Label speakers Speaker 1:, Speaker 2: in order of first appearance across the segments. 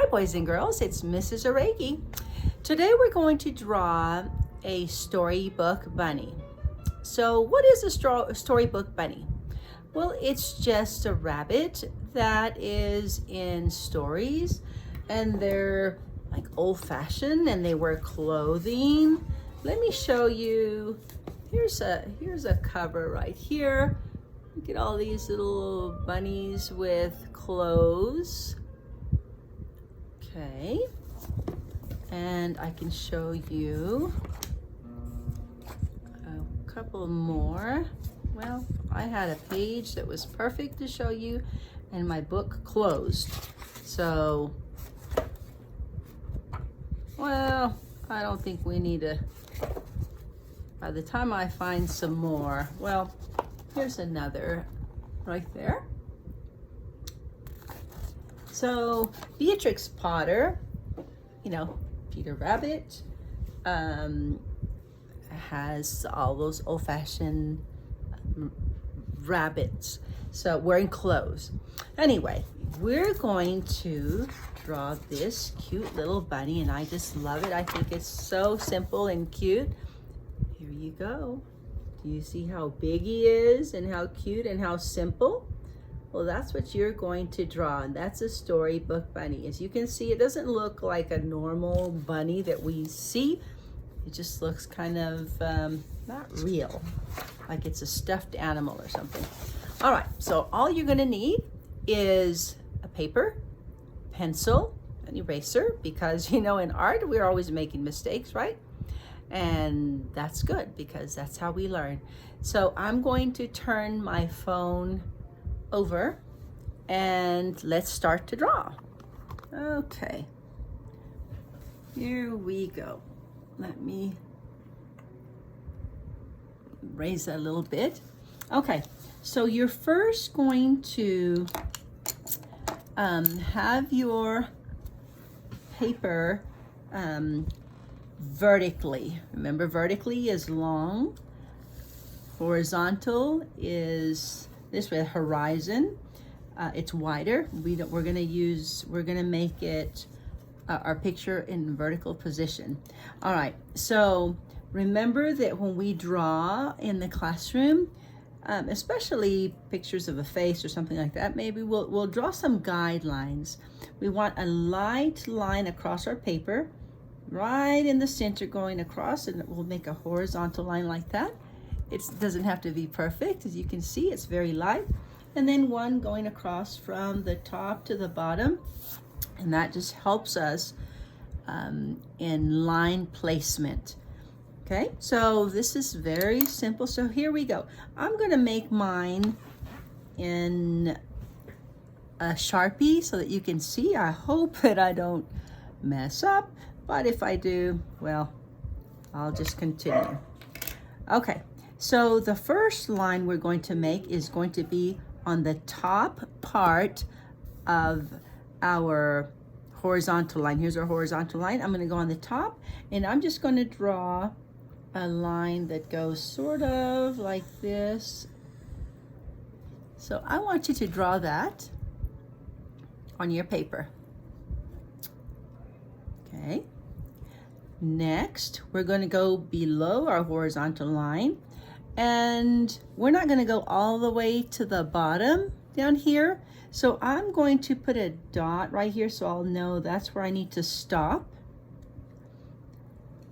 Speaker 1: boys and girls, it's Mrs. Arreguy. Today we're going to draw a storybook bunny. So what is a storybook bunny? Well, it's just a rabbit that is in stories, and they're like old-fashioned and they wear clothing. Let me show you. Here's a cover right here. Look at all these little bunnies with clothes. Okay, and I can show you a couple more. Well, I had a page that was perfect to show you, and my book closed. So, well, I don't think we need to, by the time I find some more, well, here's another right there. So Beatrix Potter, you know, Peter Rabbit, has all those old-fashioned rabbits, so wearing clothes. Anyway, we're going to draw this cute little bunny, and I just love it. I think it's so simple and cute. Here you go. Do you see how big he is and how cute and how simple? Well, that's what you're going to draw, and that's a storybook bunny. As you can see, it doesn't look like a normal bunny that we see. It just looks kind of not real, like it's a stuffed animal or something. All right, so all you're gonna need is a paper, pencil, an eraser, because you know in art we're always making mistakes, right? And that's good because that's how we learn. So I'm going to turn my phone over and let's start to draw. Okay, here we go. Let me raise that a little bit. Okay, so you're first going to have your paper vertically. Remember, vertically is long, horizontal is this way, horizon. It's wider. We're gonna make it our picture in vertical position. All right, so remember that when we draw in the classroom, especially pictures of a face or something like that, maybe we'll draw some guidelines. We want a light line across our paper, right in the center going across, and we'll make a horizontal line like that. It doesn't have to be perfect. As you can see, it's very light. And then one going across from the top to the bottom, and that just helps us in line placement. Okay, so this is very simple. So here we go. I'm gonna make mine in a Sharpie so that you can see. I hope that I don't mess up, but if I do, well, I'll just continue. Okay, so the first line we're going to make is going to be on the top part of our horizontal line. Here's our horizontal line. I'm going to go on the top, and I'm just going to draw a line that goes sort of like this. So I want you to draw that on your paper. Okay. Next, we're going to go below our horizontal line, and we're not going to go all the way to the bottom down here. So I'm going to put a dot right here so I'll know that's where I need to stop.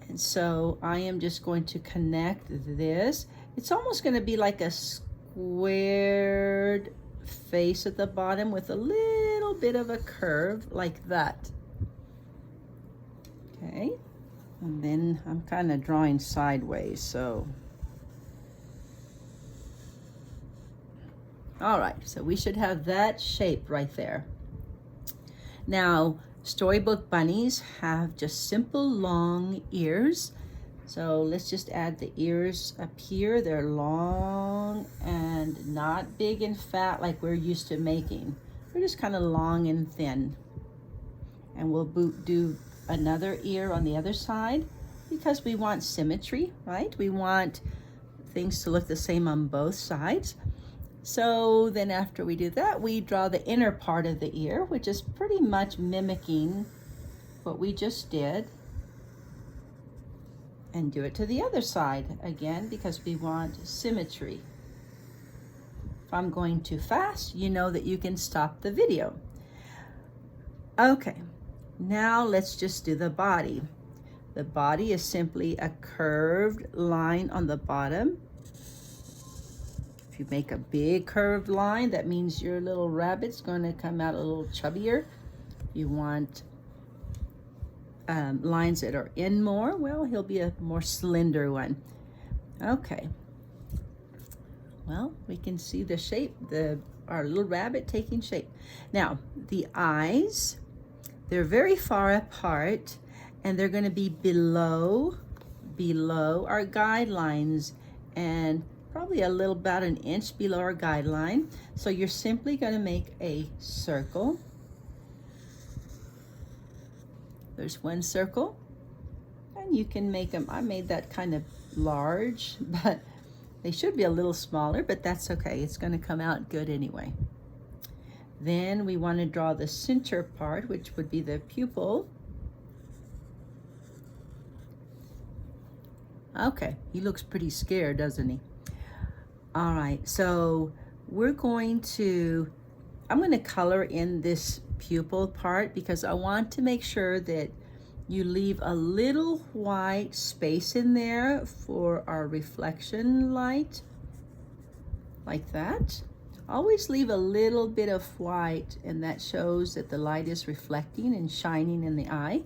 Speaker 1: And so I am just going to connect this. It's almost going to be like a squared face at the bottom with a little bit of a curve like that. Okay. And then I'm kind of drawing sideways, so. All right, so we should have that shape right there. Now, storybook bunnies have just simple long ears. So let's just add the ears up here. They're long and not big and fat like we're used to making. They're just kind of long and thin. And we'll do another ear on the other side because we want symmetry, right? We want things to look the same on both sides. So then after we do that, we draw the inner part of the ear, which is pretty much mimicking what we just did. And do it to the other side again, because we want symmetry. If I'm going too fast, you know that you can stop the video. Okay, now let's just do the body. The body is simply a curved line on the bottom. If you make a big curved line, that means your little rabbit's going to come out a little chubbier. If you want lines that are in more, well, he'll be a more slender one. Okay. Well, we can see the shape, our little rabbit taking shape. Now, the eyes, they're very far apart, and they're going to be below our guidelines, and probably a little about an inch below our guideline. So you're simply going to make a circle. There's one circle, and you can make them. I made that kind of large, but they should be a little smaller, but that's okay. It's going to come out good anyway. Then we want to draw the center part, which would be the pupil. Okay, he looks pretty scared, doesn't he? All right, so I'm going to color in this pupil part because I want to make sure that you leave a little white space in there for our reflection light, like that. Always leave a little bit of white, and that shows that the light is reflecting and shining in the eye.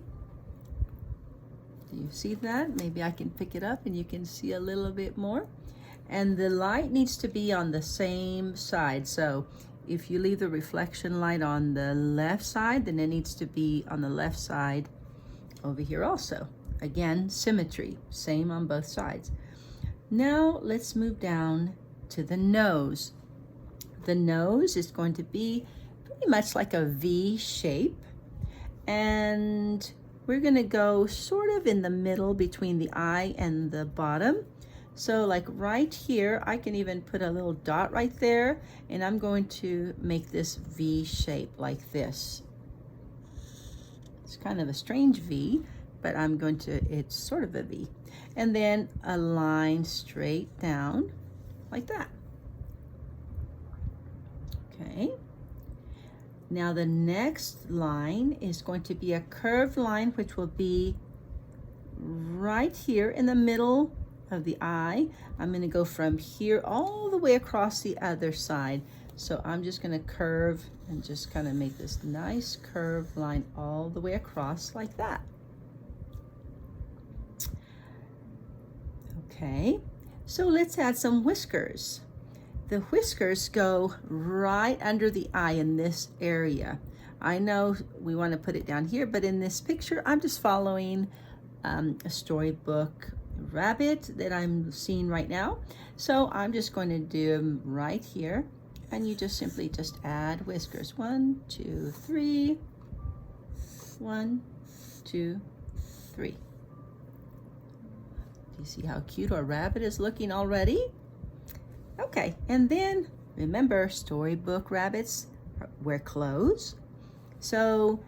Speaker 1: Do you see that? Maybe I can pick it up and you can see a little bit more. And the light needs to be on the same side. So if you leave the reflection light on the left side, then it needs to be on the left side over here also. Again, symmetry, same on both sides. Now let's move down to the nose. The nose is going to be pretty much like a V shape, and we're going to go sort of in the middle between the eye and the bottom. So like right here, I can even put a little dot right there, and I'm going to make this V shape like this. It's kind of a strange V, but it's sort of a V. And then a line straight down like that. Okay. Now the next line is going to be a curved line, which will be right here in the middle of the eye. I'm going to go from here all the way across the other side. So I'm just going to curve and just kind of make this nice curved line all the way across like that. Okay, so let's add some whiskers. The whiskers go right under the eye in this area. I know we want to put it down here, but in this picture, I'm just following a storybook rabbit that I'm seeing right now. So I'm just going to do them right here, and you just simply add whiskers. 1, 2, 3. 1, 2, 3. Do you see how cute our rabbit is looking already? Okay, and then remember, storybook rabbits wear clothes. So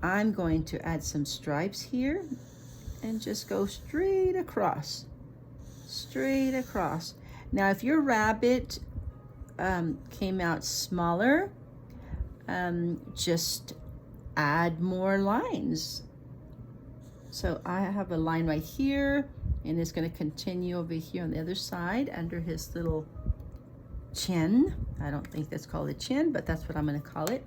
Speaker 1: I'm going to add some stripes here and just go straight across. Straight across. Now, if your rabbit came out smaller, just add more lines. So I have a line right here, and it's going to continue over here on the other side under his little chin. I don't think that's called a chin, but that's what I'm going to call it.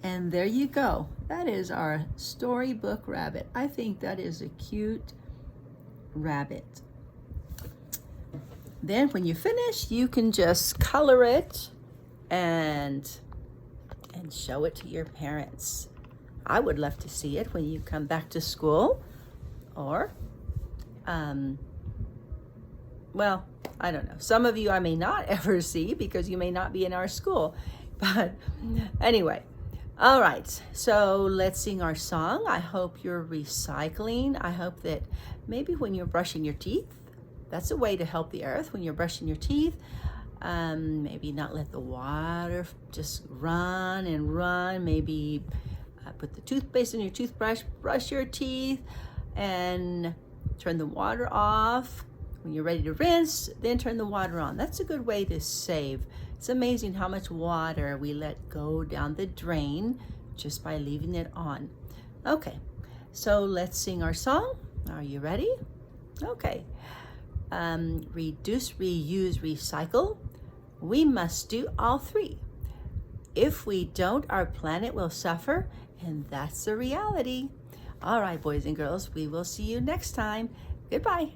Speaker 1: And there you go. That is our storybook rabbit. I think that is a cute rabbit. Then when you finish, you can just color it and show it to your parents. I would love to see it when you come back to school, or well, I don't know. Some of you I may not ever see because you may not be in our school. But anyway, all right. So let's sing our song. I hope you're recycling. I hope that maybe when you're brushing your teeth, that's a way to help the earth. When you're brushing your teeth, Maybe not let the water just run and run. Maybe put the toothpaste in your toothbrush, brush your teeth, and turn the water off. When you're ready to rinse, then turn the water on. That's a good way to save. It's amazing how much water we let go down the drain just by leaving it on. Okay, so let's sing our song. Are you ready? Okay. Reduce, reuse, recycle. We must do all three. If we don't, our planet will suffer, and that's the reality. All right, boys and girls, we will see you next time. Goodbye.